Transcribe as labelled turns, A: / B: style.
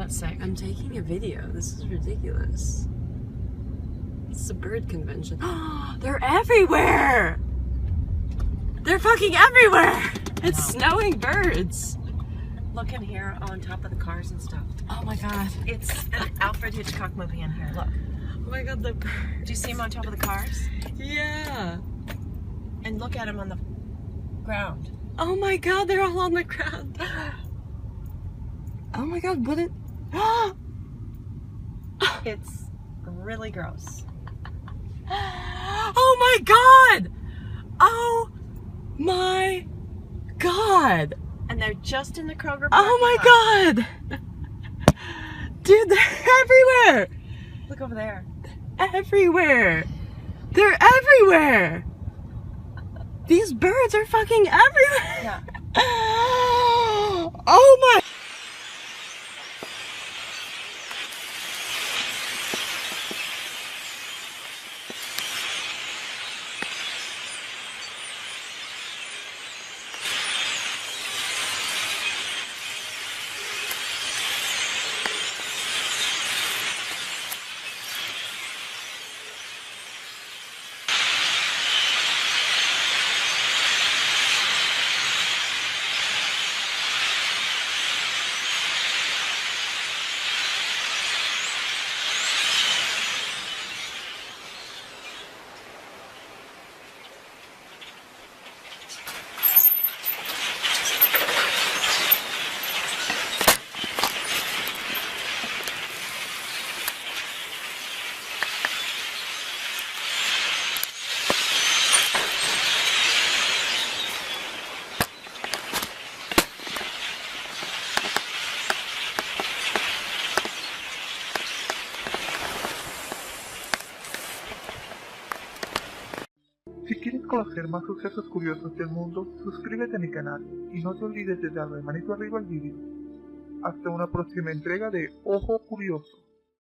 A: not saying. I'm taking a video. This is ridiculous. It's a bird convention. They're everywhere! They're fucking everywhere! It's snowing birds.
B: Look in here on top of the cars and stuff.
A: Oh my god.
B: It's an Alfred Hitchcock movie in here. Look.
A: Oh my god, the birds.
B: Do you see them on top of the cars?
A: Yeah.
B: And look at them on the ground.
A: Oh my god, they're all on the ground. Oh my god, what it...
B: It's really gross.
A: Oh my god! Oh my god!
B: And they're just in the Kroger parking
A: Oh my
B: lot.
A: god! Dude, they're everywhere!
B: Look over there.
A: Everywhere! They're everywhere! These birds are fucking everywhere!
B: Yeah.
A: Oh my...
C: Si quieres conocer más sucesos curiosos del mundo, suscríbete a mi canal y no te olvides de darle manito arriba al vídeo. Hasta una próxima entrega de Ojo Curioso.